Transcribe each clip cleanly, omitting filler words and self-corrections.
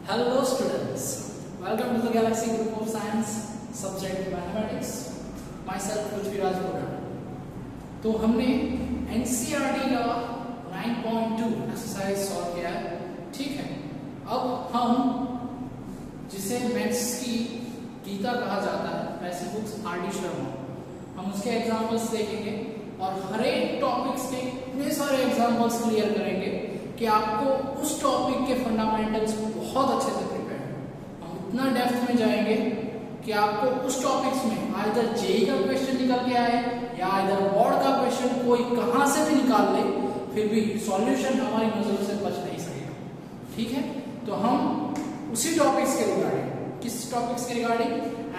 Hello students, welcome to the Galaxy Group of Science, subject Mathematics. Myself Prithviraj Bora. तो हमने NCERT का 9.2 exercise solve किया है, ठीक है। अब हम जिसे मैथ्स की गीता कहा जाता है ऐसी बुक्स R.D. शर्मा, हम उसके एग्जाम्पल्स देखेंगे और हर एक टॉपिक्स के इतने सारे एग्जाम्पल्स क्लियर करेंगे कि आपको उस टॉपिक के फंडामेंटल्स बहुत अच्छे से प्रिपेयर हो। हम इतना डेप्थ में जाएंगे कि आपको उस टॉपिक्स में आइदर जेईई का क्वेश्चन निकल के आए या आइदर बोर्ड का क्वेश्चन कोई कहां से भी निकाल ले, फिर भी सॉल्यूशन हमारी नजरों से बच नहीं सकेगा, ठीक है। तो हम उसी टॉपिक्स के रिगार्डिंग, किस टॉपिक्स के रिगार्डिंग,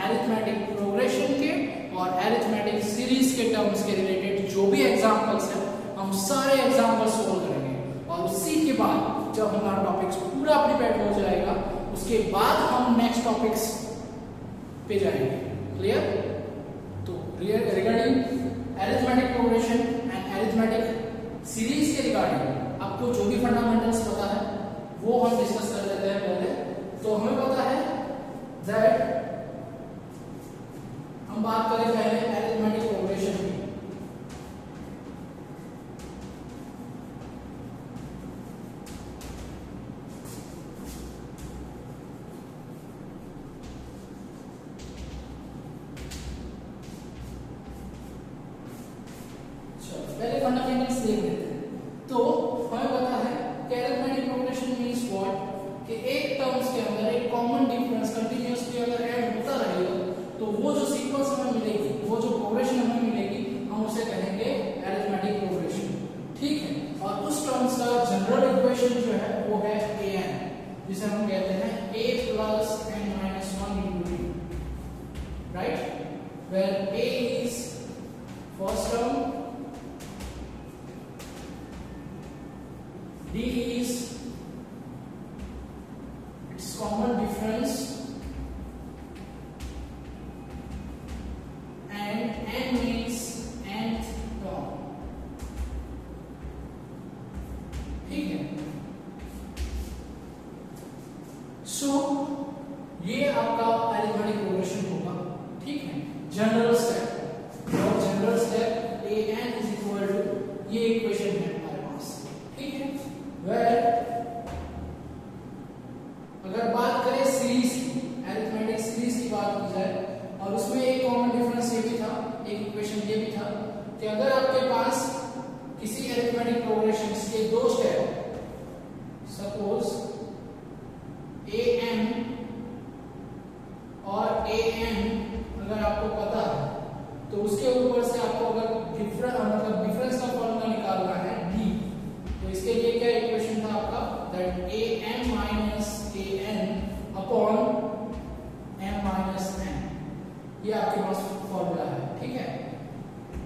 अरिथमेटिक प्रोग्रेशन के और अरिथमेटिक सीरीज के टर्म्स के रिलेटेड जो भी एग्जांपल्स हैं हम सारे एग्जांपल्स सोल्व करेंगे। और उसी के बाद जब हमारा टॉपिक्स पूरा प्रिपेयर हो जाएगा उसके बाद हम नेक्स्ट टॉपिक्स पे जाएंगे। क्लियर? तो regarding arithmetic progression and arithmetic series के रिगार्डिंग आपको जो भी फंडामेंटल्स पता है वो हम डिस्कस कर लेते हैं पहले। तो हमें पता है दैट हम बात करें पहले अरिथमेटिक प्रोग्रेशन की। पहले फंडामेंटल्स देख लेते हैं। तो हमें पता है कि अरिथमेटिक प्रोग्रेशन मींस व्हाट, कि एक टर्म्स के अंदर एक कॉमन डिफरेंस कंटीन्यूअसली अगर ऐड होता रहेगा तो वो जो सीक्वेंस हमें मिलेगी, वो जो प्रोग्रेशन हमें मिलेगी, हम उसे कहेंगे अरिथमेटिक प्रोग्रेशन, ठीक है। और उस टर्म्स का जनरल इक्वेशन जो है वो है an, जिसे हम कहते हैं a plus n minus 1 into d, right, where a is first term, d is its common difference, and n means nth term, ठीक है। सो ये आपका अरिथमेटिक प्रोग्रेशन होगा, ठीक है। जनरल स्टेप और general step an is equal to ये equation है हमारे पास, ठीक है। वेयर अगर बात करें सीरीज की, अरिथमेटिक सीरीज की बात की जाए और उसमें एक कॉमन डिफरेंस ये भी था, एक इक्वेशन ये भी था कि अगर आपके पास किसी अरिथमेटिक प्रोग्रेशन के दो स्टेप, सपोज an और an अगर आपको पता है तो उसके ऊपर से आपको अगर डिफरेंस का फॉर्मूला निकालना है d, तो इसके लिए क्या इक्वेशन था आपका, that am minus an upon m minus n, ये आपके पास फॉर्मूला है, ठीक है।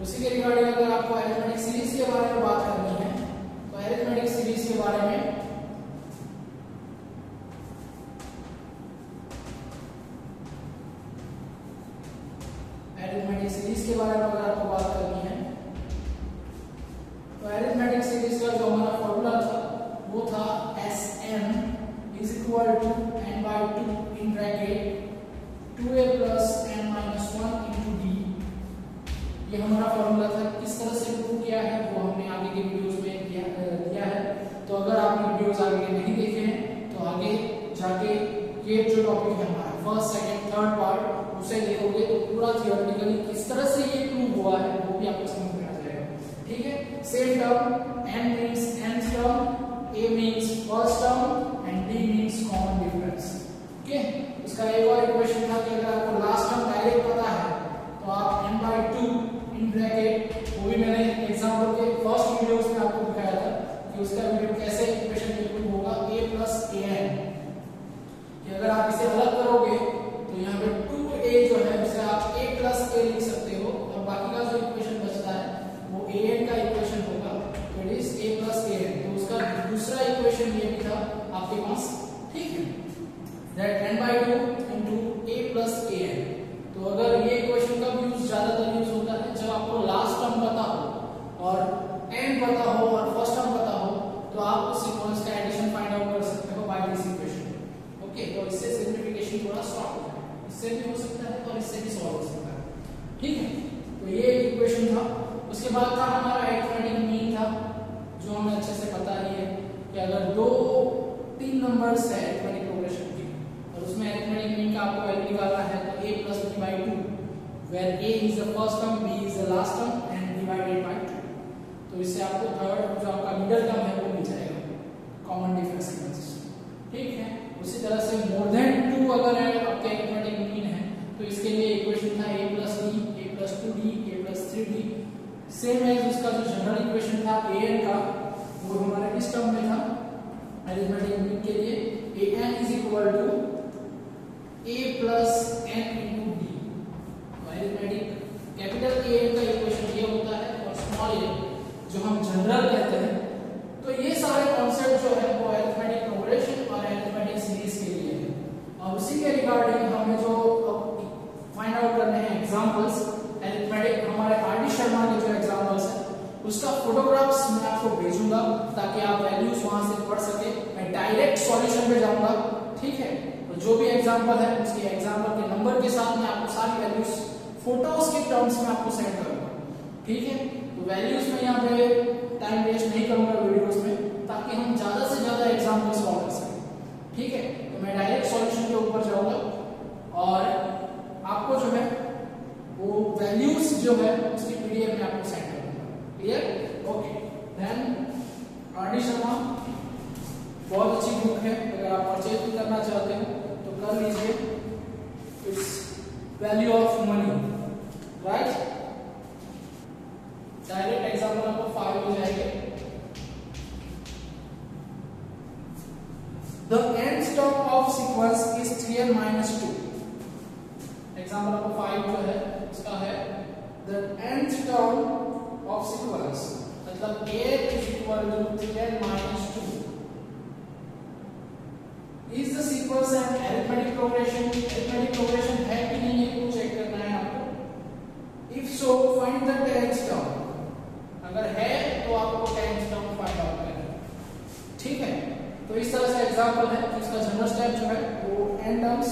उसी के रिगार्डिंग अगर आपको अरिथमेटिक सीरीज के बारे में बात करनी है तो अरिथमेटिक सीरीज के बारे में अगर आपको बात करनी है तो अरिथमेटिक सीरीज का जो हमारा फॉर्मूला था वो था Sm is equal to n by 2 in bracket 2a plus n minus 1 into d, ये हमारा फॉर्मूला था। किस तरह से प्रूव किया है वो हमने आगे के वीडियोस में दिया है। तो अगर आपने वीडियोस आगे के नहीं देखे हैं तो आगे जाके ये जो टॉपिक है हमारा फर्स्ट सेकंड थर्ड पार्ट उसे देखोगे तो पूरा थियोरेटिकली किस तरह से ये प्रूव हुआ है वो भी आपको समझ में आ जाएगा, ठीक है। Same term n means nth term, a means first term and d means common difference, okay. इसका एक और इक्वेशन था कि अगर आपको लास्ट टर्म डायरेक्ट पता है तो आप n by 2 इन ब्रैकेट, वो भी मैंने एग्जांपल के फर्स्ट वीडियोस में आपको दिखाया था कि उसका वीडियो कैसे इक्वेशन प्रूव होगा, a plus an, कि अगर आप इसे अलग करोगे तो यहाँ पे 2a जो है उसे आप a plus a लिख सकते हो और बाकी का जो इक्वेशन बचता है वो an का इक्वेशन होगा, तो it is a plus an। तो उसका दूसरा इक्वेशन ये भी था आपके पास, ठीक है, that n by 2 into a plus an। तो अगर ये इक्वेशन का यूज ज्यादातर यूज होता है जब आपको लास्ट टर्म पता हो और n पता हो और फर्स्ट टर्म पता हो तो आप उस सीक्वेंस का एडिशन फाइंड आउट कर सकते हो बाय दिस इक्वेशन, थोड़ा शॉर्ट हो जाएगा, इससे भी हो सकता है और इससे भी सॉल्व हो सकता है, ठीक है। तो ये इक्वेशन था। उसके बाद था हमारा अरिथमेटिक मीन था, जो हमें अच्छे से पता ही है कि अगर दो तीन नंबर्स है अरिथमेटिक प्रोग्रेशन की और उसमें अरिथमेटिक मीन का आपको वैल्यू निकालना है तो a + b/2 where a is the first term, b is the last term and divided by 2, तो इससे आपको थर्ड जो आपका मिडिल टर्म है वो मिल जाएगा कॉमन डिफरेंस की वजह से, ठीक है। उसी तरह से मोर देन 2 अगर आपके अरिथमेटिक मीन है तो इसके लिए इक्वेशन था a + d, a + 2d, a + 3d, same as उसका जो जनरल इक्वेशन था an का वो हमारे इस टर्म में था अरिथमेटिक मीन के लिए an = a + n × d। Arithmetic capital A का इक्वेशन ये होता है और स्मॉल a जो हम जनरल कहते हैं। तो ये सारे कॉन्सेप्ट जो है वो अरिथमेटिक प्रोग्रेशन और अरिथमेटिक सीरीज के लिए है। और उसी के रिगार्डिंग हमें जो फाइंड आउट करने हैं एग्जांपल्स अरिथमेटिक, हमारे आर.डी. शर्मा के जो एग्जांपल्स है उसका फोटोग्राफ्स मैं आपको भेजूंगा ताकि आप वैल्यूज वहां से पढ़ सके। मैं डायरेक्ट सॉल्यूशन पे जाऊंगा, ठीक है। तो जो भी एग्जांपल है उसके एग्जांपल के नंबर के साथ मैं आपको सारी वैल्यूज फोटोज के टर्म्स में आपको सेंड करूंगा, ठीक है। तो वैल्यूज में यहाँ पे टाइम वेस्ट नहीं करूंगा वीडियोस में, ताकि हम ज्यादा से ज्यादा एग्जांपल सॉल्व कर सकें, ठीक है। तो मैं डायरेक्ट सॉल्यूशन के ऊपर जाऊंगा और आपको जो है वो वैल्यूज जो है उसकी पीडीएफ में आपको सेंड करूंगा, clear, okay. Then R D. Sharma बहुत अच्छी बुक है, अगर आप परचेज भी करना चाहते हो तो कर लीजिए। It's value of money, right. Direct example आपको 5 हो जाएंगे। The nth term of sequence is 3n - 2। Example आपको 5 जो है इसका है the nth term of sequence, मतलब a = 3n - 2 is the sequence an arithmetic progression। arithmetic progression है कि नहीं ये को चेक करना है आपको। if so find the 10th term, अगर है तो आपको 10th term फाइंड आउट करना है, ठीक है। तो इस तरह से एग्जांपल है, इसका जनरल स्टेप जो है वो n टर्म्स,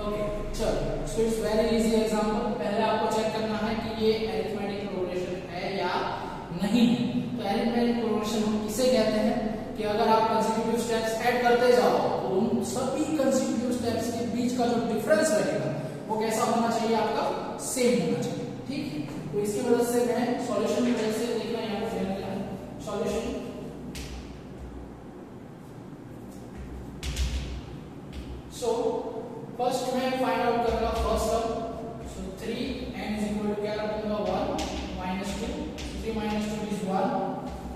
ओके। चलो, so it's very easy example. पहले आपको चेक करना है कि ये अरिथमेटिक प्रोग्रेशन है या नहीं है। तो अरिथमेटिक प्रोग्रेशन हम किसे कहते हैं कि अगर आप कंसेक्यूटिव स्टेप्स ऐड करते जाओ तो उन सभी कंसेक्यूटिव स्टेप्स के बीच का जो डिफरेंस रहेगा वो कैसा होना चाहिए, आपका सेम होना चाहिए, ठीक है। तो इसकी वजह से मैं सॉल्यूशन की वजह से देखना यहां पे देना है सॉल्यूशन। सो फर्स्ट मैं फाइंड आउट करूंगा फर्स्ट टर्म। सो 3n = क्या रखूंगा 1 - 2, 3 - 2 is 1।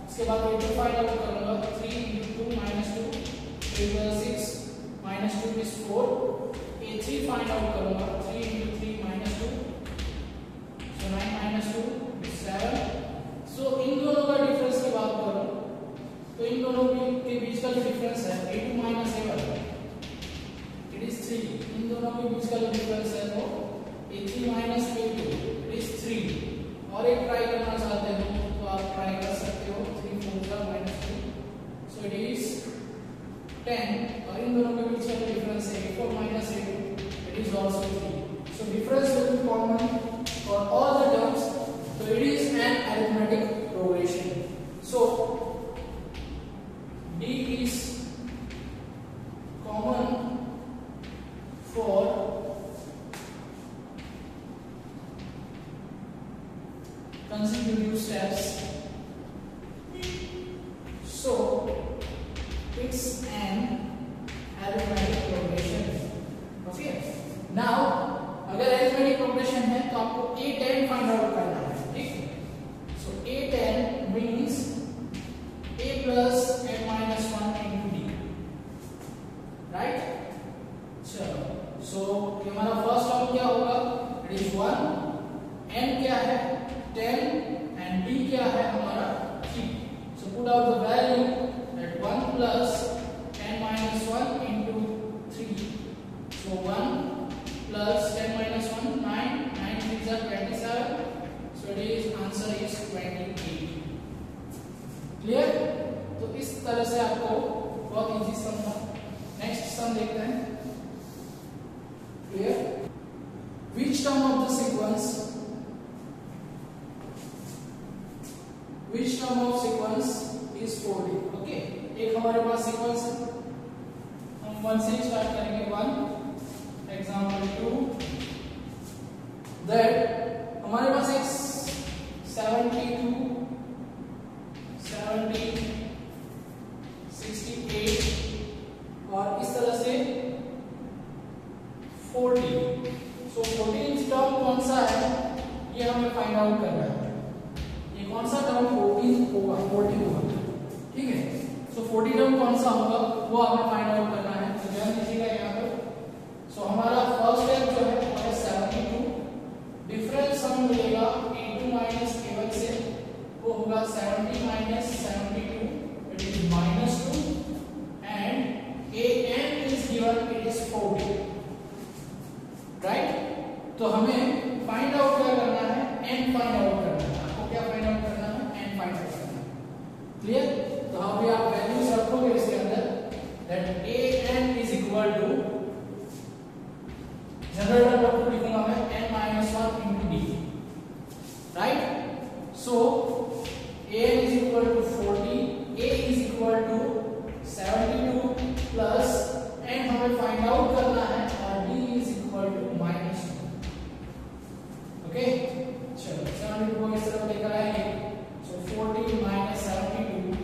इसके बाद a2 फाइंड आउट करूंगा 3 × 2 - 2 = 6 - 2 is 4। a3 फाइंड आउट करूंगा 3 × 3 - 2 so 9 - 2 is 7। सो इन दोनों का डिफरेंस की बात करूं तो इन दोनों के बीच का जो डिफरेंस है a2 - a1 it is 3। इन दोनों के बीच का जो डिफरेंस है वो a3 - a2 it is 3। और एक ट्राई करना चाहते हो तो आप ट्राई कर सकते हो 3 × 4 - 2 so it is 10। और इन दोनों के बीच का जो डिफरेंस है a4 - a2 it is also 3। so difference will be common for all the terms, so it is an arithmetic progression। so d is common for consecutive steps, so it's an arithmetic progression, okay। now अगर arithmetic progression है तो आपको a10 find out करना है, ठीक है। so a10 means a + n - 1 × d, right. चलो, सो ये हमारा फर्स्ट टर्म क्या होगा, इट इज 1, n क्या है 10 एंड d क्या है हमारा 3। So put out the value that 1 + n - 1 × 3, so 1 + 10 - 1 9 9 3 is 27, so it is answer is 28। Clear. तो इस तरह से आपको बहुत इजी समझा। नेक्स्ट सम देखते हैं। Clear? Which term of the sequence is 40? Okay, एक हमारे पास सीक्वेंस है, हम 1 से स्टार्ट करेंगे। 1 एग्जांपल 2 दैट हमारे पास एक 72 70 68 और इस तरह से 40। सो 14 टर्म कौन सा है ये हमें फाइंड आउट करना है। ये कौन सा टर्म 14 होगा, 40 होगा, ठीक है। सो 40 टर्म कौन सा होगा वो हमें फाइंड आउट करना है। तो ध्यान दीजिएगा यहाँ पर। सो हमारा फर्स्ट स्टेप जो है हमारा 72, डिफरेंस हमें मिलेगा a2 माइनस a1 से, वो होगा 70 minus 72 it is -2 and an is given it is 40, right. तो हमें फाइंड आउट क्या करना है, n फाइंड आउट करना है। आपको क्या फाइंड आउट करना है, n फाइंड आउट करना है। क्लियर? तो अभी आप वैल्यूज रखोगे इसके अंदर that an is equal to, general term आपको लिखूंगा मैं n-1 into d, right. So an is equal to 40, a is equal to 72 plus n हमें फाइंड आउट करना है और d is equal to -2। Okay, चलो 72 को इस तरफ लेकर आएंगे। So 40 minus 72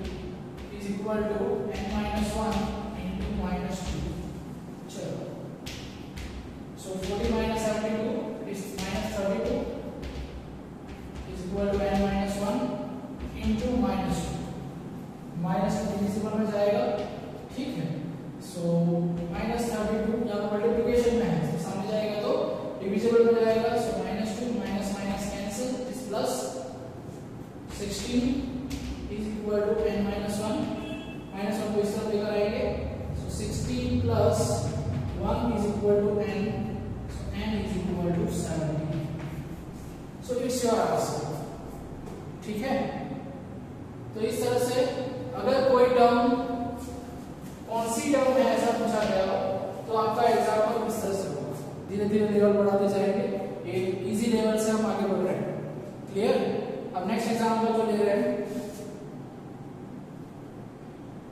is equal to n-1 into -2। चलो, so 40 minus 72 is -32 is equal to n-1 into -2। -2 divisible में जाएगा, ठीक है। सो -32 यहाँ मल्टीप्लिकेशन में है, सामने जाएगा तो डिविजिबल में जाएगा। So -2 minus minus cancel is plus 16 is equal to n-1 -1 को इस तरफ लेकर आएंगे। So 16 plus 1 is equal to n, so n is equal to 70। So it's your answer, ठीक है। तो इस तरह से अगर कोई टर्म कौन सी टर्म है ऐसा पूछा गया हो तो आपका एग्जाम्पल इस तरह से होगा। धीरे धीरे लेवल बढ़ाते जाएंगे, एक इजी लेवल से हम आगे बढ़ रहे हैं। क्लियर? अब नेक्स्ट एग्जाम्पल जो ले रहे हैं,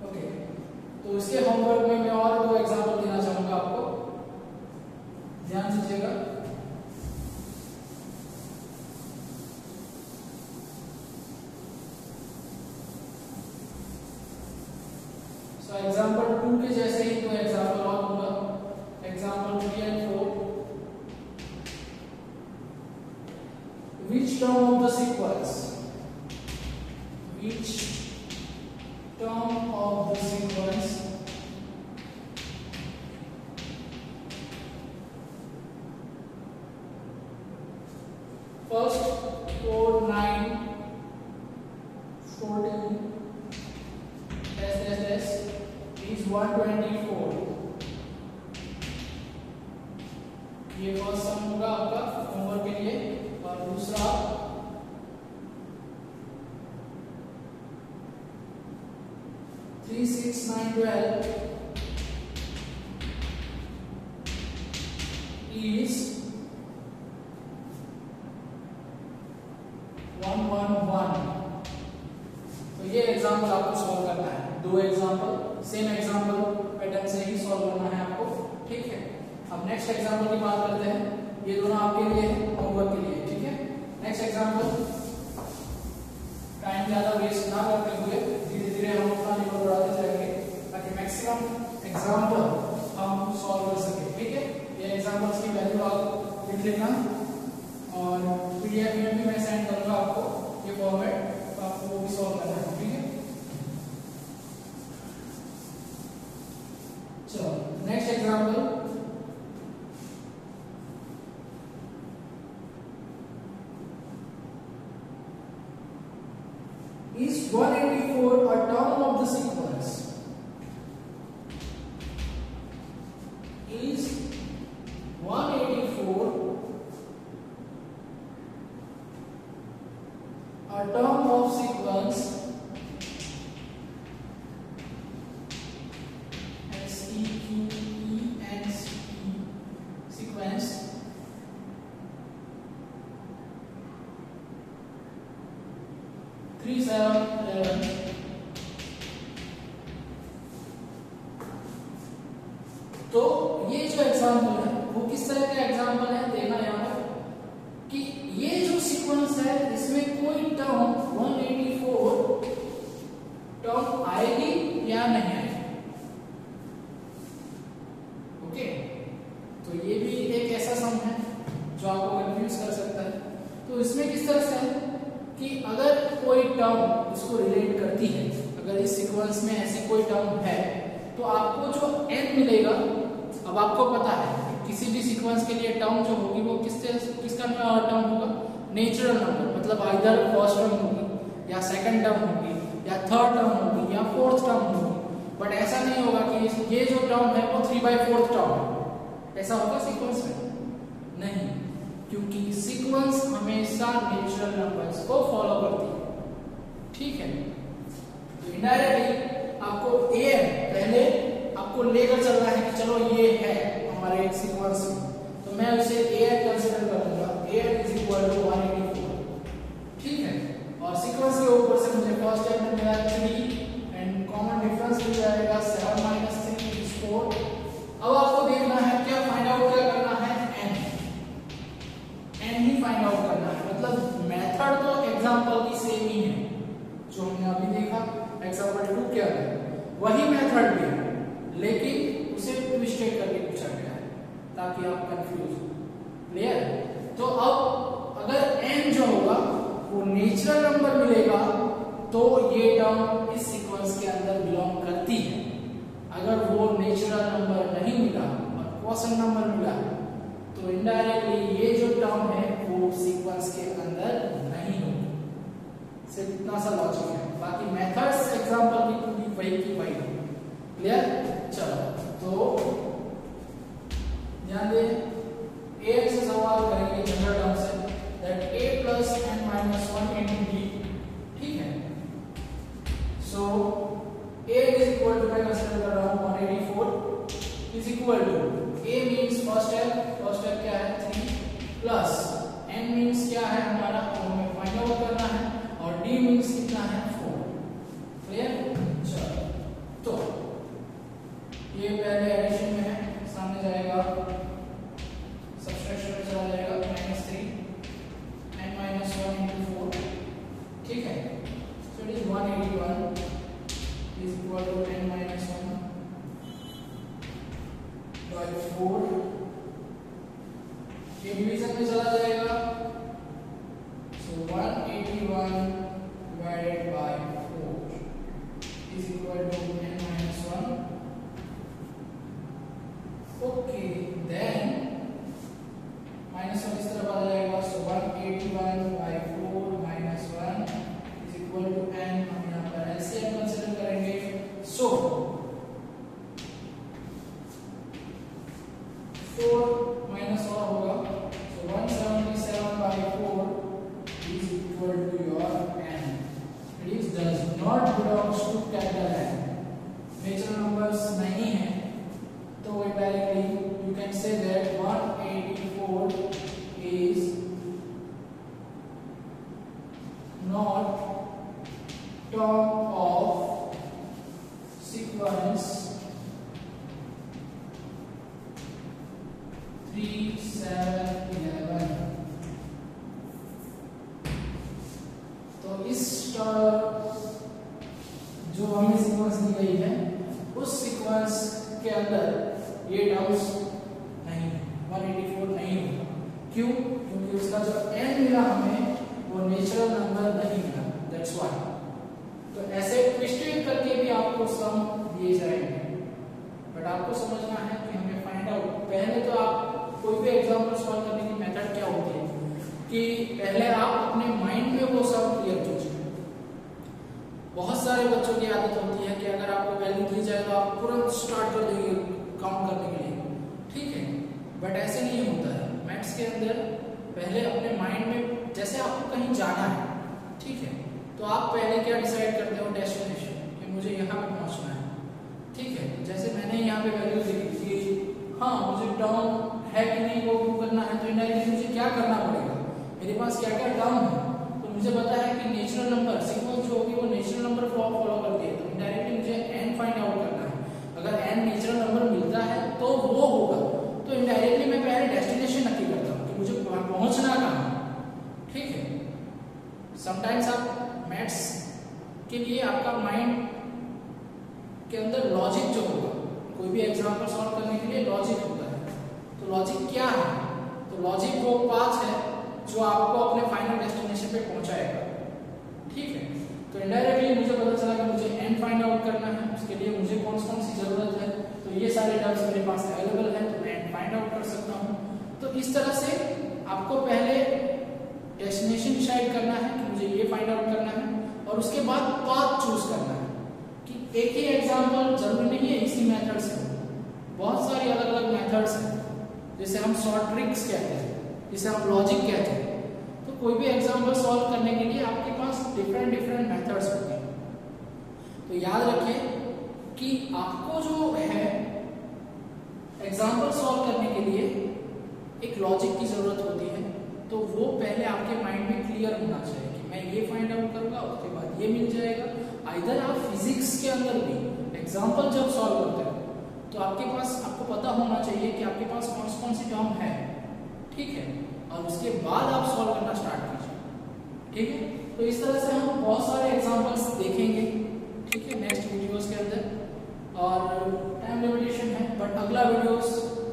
ओके, तो इसके होमवर्क में मैं और 2 एग्जाम्पल देना चाहूंगा आपको, ध्यान दीजिएगा। सो एग्जाम्पल 2 के जैसे ही 2 एग्जाम्पल और दूंगा। Example 3 and 4, which term of the sequence first 4 9 14 dash is 124। ये फर्स्ट सम होगा आपका होमवर्क के लिए। और दूसरा 3 6 9 12 is 1 1 1। तो ये एग्जाम्पल आपको सॉल्व करना है। 2 एग्जाम्पल सेम एग्जाम्पल पैटर्न से ही सॉल्व करना है आपको, ठीक है। अब नेक्स्ट एग्जाम्पल की बात करते हैं। ये दोनों आपके लिए होमवर्क के लिए, ठीक है। नेक्स्ट एग्जाम्पल, टाइम ज्यादा वेस्ट ना करते हुए धीरे धीरे हम अपना लेवल बढ़ाते जाएंगे ताकि मैक्सिमम एग्जाम्पल हम सॉल्व कर सके, ठीक है। ये एग्जाम्पल्स की वैल्यू आप लिख लेना और पीडीएफ में भी मैं सेंड करूंगा आपको ये फॉर्मेट, तो आपको वो भी सॉल्व करना है, ठीक है। चलो next example, is 184 a term of the sequence? Is 184 a term of sequence SEQ ये जो एग्जाम्पल है वो किस तरह का एग्जाम्पल है, देखना यहाँ पर कि ये जो सीक्वेंस है इसमें कोई टर्म 184 टर्म आएगी या नहीं आएगी। ओके, तो ये भी एक ऐसा सम है जो आपको कंफ्यूज कर सकता है। तो इसमें किस तरह से है कि अगर कोई टर्म इसको रिलेट करती है, अगर इस सीक्वेंस में ऐसी कोई टर्म है तो आपको जो n मिलेगा, अब आपको पता है कि किसी भी सीक्वेंस के लिए टर्म जो होगी वो किसका टर्म होगा, नेचुरल नंबर, मतलब आइदर फर्स्ट टर्म होगी या सेकंड टर्म होगी या थर्ड टर्म होगी या फोर्थ टर्म होगी। बट ऐसा नहीं होगा कि ये जो टर्म है वो 3/4 टर्म है, ऐसा होगा सीक्वेंस में? नहीं, क्योंकि सीक्वेंस हमेशा नेचुरल नंबर्स को फॉलो करती है। ठीक है, तो इनडायरेक्टली आपको an पहले आपको लेकर चलना है कि चलो ये है हमारे सीक्वेंस में, तो मैं उसे an कंसीडर कर लूंगा, an = 184। ठीक है, और सीक्वेंस के ऊपर से मुझे फर्स्ट टर्म में मिला 3 एंड कॉमन डिफरेंस मिल जाएगा 7 - 3 is 4। अब आपको देखना है क्या फाइंड आउट क्या करना है, n ही फाइंड आउट करना है। मतलब मेथड तो एग्जांपल की सेम ही है जो हमने अभी देखा एग्जांपल 2 क्या है, वही मेथड भी है लेकिन उसे ट्विस्टेड करके पूछा गया है ताकि आप कंफ्यूज हो। क्लियर? तो अब अगर n जो होगा वो नेचुरल नंबर मिलेगा तो ये टर्म इस सीक्वेंस के अंदर बिलोंग करती है। अगर वो नेचुरल नंबर नहीं मिला और क्वोशंट नंबर मिला तो इनडायरेक्टली ये जो टर्म है वो सीक्वेंस के अंदर नहीं होगी। सिर्फ इतना सा लॉजिक है, बाकी मेथड्स एग्जांपल की पूरी वही की वही। क्लियर? चलो, तो ध्यान दें, a से सवाल करेंगे जनरल टर्म से, दैट a + n - 1 × d। ठीक है, सो a = मैं कंसीडर कर रहा हूं 184 = a मींस फर्स्ट टर्म क्या है 3 प्लस n मींस क्या है हमारा, हमें फाइंड आउट करना है, और d मींस कितना है 4। क्लियर? चलो, तो ये पहले एडिशन में है, सामने जाएगा सब्ट्रैक्शन में चला जाएगा -3 n - 1 × 4। ठीक है, सो इट इज 181 = n - 1/4। ये डिवीजन में चला जाएगा, सो 181 divided by 4 is equal to n - 1। Okay, then -1 इस तरफ आ जाएगा, सो 181/4 - 1 is equal to n। हम यहाँ पर एलसीएम कंसीडर करेंगे, सो 4 माइनस और होगा, सो 177/4 is equal to your n। It does not belongs to capital N, natural numbers नहीं है, तो directly you can say that 184 is not term of sequence 3, 7, 11। तो इस जो हमें सीक्वेंस दी गई है उस सीक्वेंस के अंदर ये टर्म्स नहीं है, 184 नहीं होगा। क्यों? क्योंकि उसका जो n मिला हमें वो नेचुरल नंबर नहीं मिला, दैट्स व्हाई। तो ऐसे ट्विस्टेड करके भी आपको सम दिए जाएंगे, बट आपको समझना है कि हमें फाइंड आउट, पहले तो आप कोई भी एग्जांपल सॉल्व करने की मेथड क्या होती है कि पहले आप अपने माइंड में वो सम क्लियर कीजिए। बहुत सारे बच्चों की आदत होती है कि अगर आपको वैल्यू दी जाए तो आप तुरंत स्टार्ट कर देंगे काउंट करने के लिए। ठीक है, बट ऐसे नहीं होता है मैथ्स के अंदर। पहले अपने माइंड में, जैसे आपको कहीं जाना है, ठीक है, तो आप पहले क्या डिसाइड करते हो, डेस्टिनेशन, कि मुझे यहाँ पे पहुंचना है। ठीक है, जैसे मैंने यहाँ पे वैल्यू देखी कि हाँ मुझे टर्म है कि नहीं वो प्रूव करना है, तो इनडायरेक्टली मुझे क्या करना पड़ेगा, मेरे पास क्या क्या टर्म है, तो मुझे पता है कि नेचुरल नंबर सीक्वेंस जो होगी वो नेचुरल नंबर फॉलो करती है, तो इनडायरेक्टली मुझे n फाइंड आउट करना है। अगर n नेचुरल नंबर मिलता है तो वो होगा, समटाइम्स आप मैथ्स के लिए आपका माइंड के अंदर लॉजिक जो होगा, कोई भी एग्जाम्पल सॉल्व करने के लिए लॉजिक होता है। तो लॉजिक क्या है? तो लॉजिक वो पाथ है जो आपको अपने फाइनल डेस्टिनेशन पे पहुंचाएगा। ठीक है, तो इनडायरेक्टली मुझे पता चला कि मुझे एंड फाइंड आउट करना है, उसके लिए मुझे कौन सी जरूरत है, तो ये सारे टर्म्स मेरे पास अवेलेबल है, तो मैं एंड फाइंड आउट कर सकता हूँ। तो इस तरह से आपको पहले डेस्टिनेशन डिसाइड करना है कि मुझे ये फाइंड आउट करना है, और उसके बाद पाथ चूज करना है कि एक ही एग्जाम्पल जरूरी नहीं है इसी मेथड से, बहुत सारी अलग अलग मेथड्स हैं, जैसे हम शॉर्ट ट्रिक्स कहते हैं, जिसे हम लॉजिक कहते हैं। तो कोई भी एग्जाम्पल सॉल्व करने के लिए आपके पास डिफरेंट मेथड्स होते हैं। तो याद रखिए कि आपको जो है एग्जाम्पल सॉल्व करने के लिए एक लॉजिक की जरूरत होती है, तो वो पहले आपके माइंड में क्लियर होना चाहिए कि मैं ये फाइंड आउट करूंगा, उसके बाद ये मिल जाएगा। आइदर आप फिजिक्स के अंदर भी एग्जाम्पल जब सॉल्व करते हो तो आपको पता होना चाहिए कि आपके पास कौन सी टर्म है, ठीक है, और उसके बाद आप सॉल्व करना स्टार्ट कीजिए। ठीक है, तो इस तरह से हम बहुत सारे एग्जाम्पल्स देखेंगे, ठीक है, नेक्स्ट वीडियोस के अंदर। और टाइम लिमिटेशन है, बट अगला वीडियोस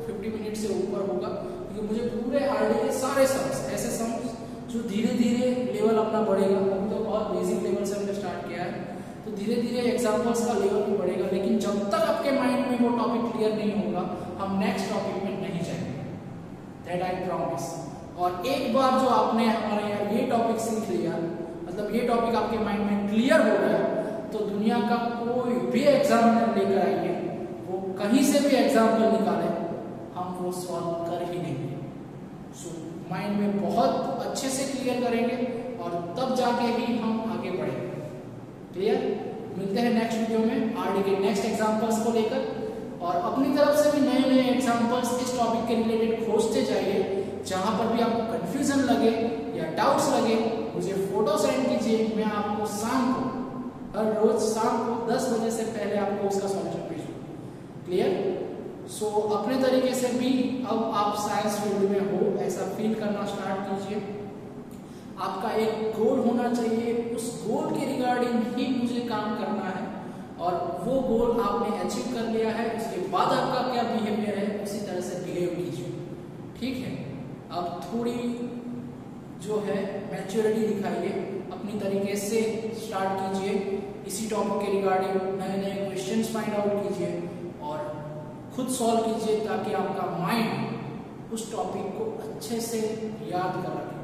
50 मिनट से ऊपर होगा, क्योंकि मुझे पूरे आरडी के सारे सम्स, ऐसे सम्स जो धीरे धीरे लेवल अपना बढ़ेगा, अभी तो बहुत बेसिक लेवल से हमने स्टार्ट किया है, तो धीरे धीरे एग्जाम्पल्स का लेवल भी बढ़ेगा। लेकिन जब तक आपके माइंड में वो टॉपिक क्लियर नहीं होगा, हम नेक्स्ट टॉपिक में नहीं जाएंगे, दैट आई प्रॉमिस। और एक बार जो आपने हमारे यहाँ ये टॉपिक सीख लिया, मतलब ये टॉपिक आपके माइंड में क्लियर हो गया, तो दुनिया का कोई भी एग्जाम्पल लेकर आइए, वो कहीं से भी एग्जाम्पल निकाले, हम वो सॉल्व कर ही देंगे। सो माइंड में बहुत अच्छे से क्लियर करेंगे, और तब जाके ही हम आगे बढ़ेंगे। क्लियर? मिलते हैं नेक्स्ट वीडियो में आरडी के नेक्स्ट एग्जांपल्स को लेकर, और अपनी तरफ से भी नए एग्जांपल्स इस टॉपिक के रिलेटेड खोजते जाइए। जहां पर भी आपको कंफ्यूजन लगे या डाउट्स लगे, मुझे फोटो सेंड कीजिए, मैं आपको शाम को, हर रोज शाम को 10 बजे से पहले आपको उसका सॉल्यूशन भेजूंगा। क्लियर? सो अपने तरीके से भी अब आप साइंस फील्ड में हो ऐसा फील करना स्टार्ट कीजिए। आपका एक गोल होना चाहिए, उस गोल के रिगार्डिंग ही मुझे काम करना है, और वो गोल आपने अचीव कर लिया है, उसके बाद आपका क्या बिहेवियर है उसी तरह से बिहेव कीजिए। ठीक है, अब थोड़ी जो है मैच्योरिटी दिखाइए, अपनी तरीके से स्टार्ट कीजिए, इसी टॉपिक के रिगार्डिंग नए क्वेश्चंस फाइंड आउट कीजिए और खुद सॉल्व कीजिए, ताकि आपका माइंड उस टॉपिक को अच्छे से याद कर रखे,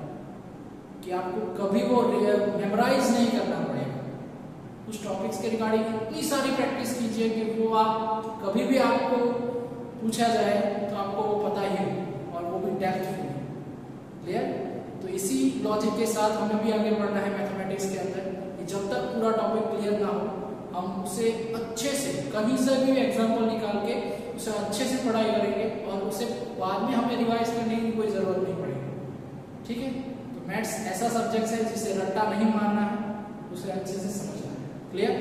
कि आपको कभी वो मेमोराइज नहीं करना पड़ेगा। उस टॉपिक्स के रिगार्डिंग इतनी सारी प्रैक्टिस कीजिए कि वो आप कभी भी आपको पूछा जाए तो आपको वो पता ही हो, और वो भी डेप्थफुल। क्लियर? तो इसी लॉजिक के साथ हमें भी आगे बढ़ना है मैथमेटिक्स के अंदर, कि जब तक पूरा टॉपिक क्लियर ना हो, हम उसे अच्छे से कहीं से भी एग्जाम्पल निकाल के उसे अच्छे से पढ़ाई करेंगे, और उसे बाद में हमें रिवाइज करने की कोई जरूरत नहीं पड़ेगी। ठीक है? मैथ्स ऐसा सब्जेक्ट है जिसे रट्टा नहीं मारना है, उसे अच्छे से समझना है। क्लियर?